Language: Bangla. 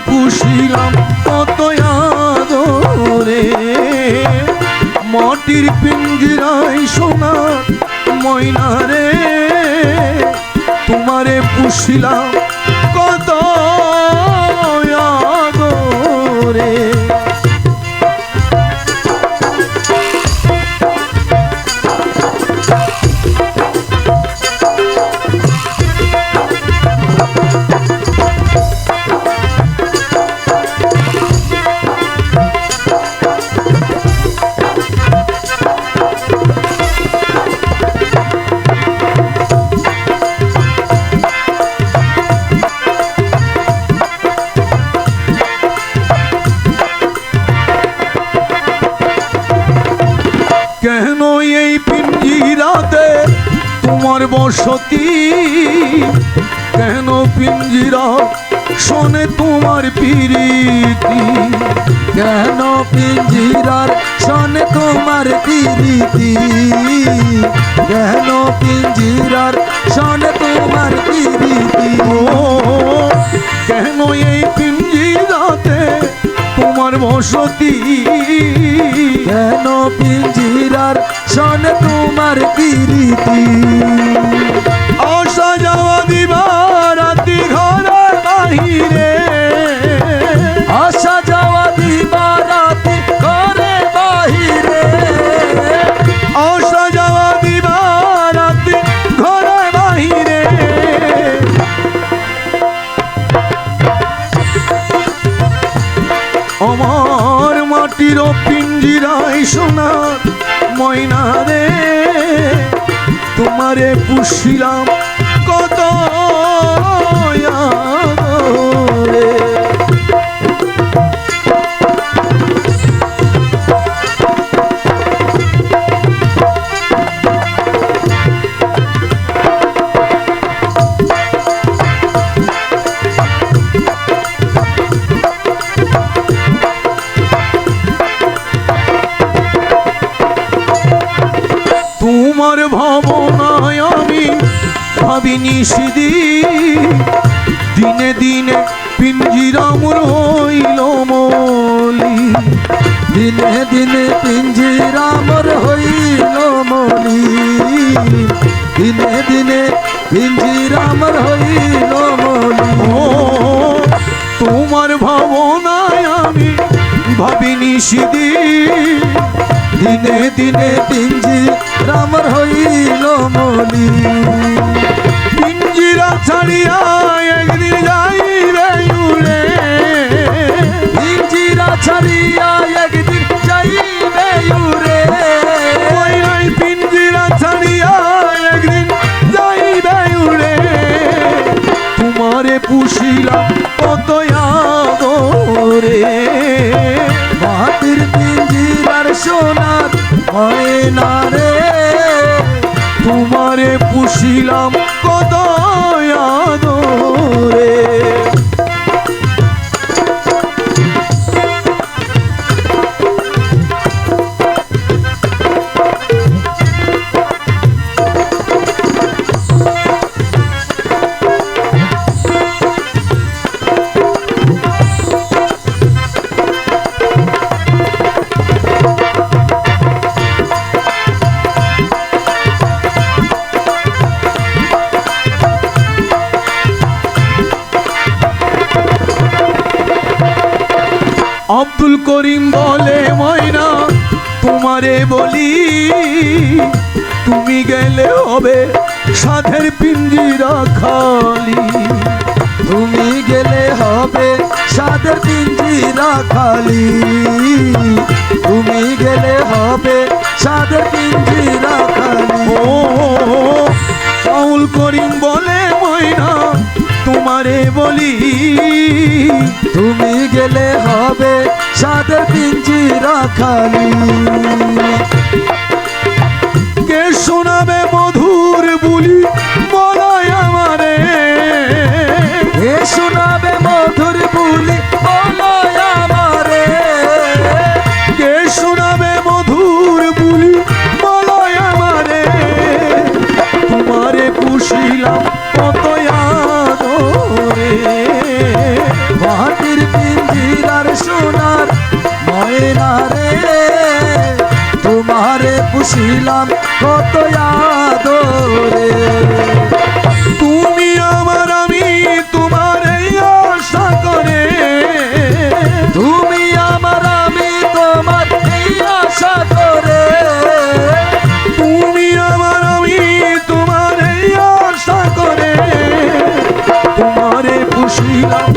পুষিলাম কত আদরে, মাটির পিঞ্জিরায় সোনার ময়না রে, তোমারে পুষিলাম কত আদরে। কেন এই পিঞ্জিরাতে তোমার বসতি, কেন পিঞ্জিরা শোনে তোমার প্রীতি, কেন পিঞ্জিরার শোনে তোমার প্রীতি, কেন পিঞ্জিরার শোনে তোমার প্রীতি। ও কেন এই পিঞ্জিরাতে তোমার বসতি, কেন পিঞ্জিরার শোনে তোমার প্রীতি। আসা যাওয়া দিবা রাতি ঘরে বাহিরে, আসা যাওয়া দিবা রাতি ঘরে বাহিরে, আসা যাওয়া দিবা রাতি ঘরে বাহিরে। আমার মাটির পিঞ্জিরায় সোনার ময়না রে, তোমারে পুষিলাম কত আদরে। তোমার ভাবনায় আমি ভাবিনি সেদিন, দিনে দিনে পিঞ্জিরাম রইল মলি, দিনে দিনে পিঞ্জিরামর হইল মলি, দিনে দিনে পিঞ্জিরামর হইল মলি। ও তোমার ভাবনায় আমি ভাবিনি সেদিন, দিনে দিনে পিঞ্জিরামর হইল মলি। পিঞ্জিরা ছাড়িয়া একদিন যাইবে উড়ে, পিঞ্জিরা ছাড়িয়া একদিন যাইবে উড়ে, ওই ওই পিঞ্জিরা ছাড়িয়া একদিন যাইবে উড়ে। তোমারে পুষিলাম কত আদরে, মাটির পিঞ্জিরার সোনার ময়না রে, তোমারে পুষিলাম কত আদরে। আব্দুল করিম বলে ময়না তোমারে বলি, তুমি গেলে হবে সাধের পিঞ্জিরা খালি, তুমি গেলে হবে সাদের পিঞ্জিরা খালি, তুমি গেলে হবে সাদের পিঞ্জিরা খালি। ও আব্দুল করিম বলে ময়না তোমারে বলি, তুমি গেলে হবে সাদের পিঞ্জিরা খালি। কে শোনাবে মধুর বুলি বলায় আমারে, কে শোনাবে মধুর বুলি বলায় আমারে, কে শোনাবে মধুর বুলি বলায় আমারে। তোমারে পুষিলাম কত আদরে, মাটির পুষিলাম কত আদরে। তুমি আমার আমি তোমার এই আশা করে, তুমি আমার আমি তোমার এই আশা করে। তুমি আমার আমি তোমার এই আশা করে, তোমারে পুষিলাম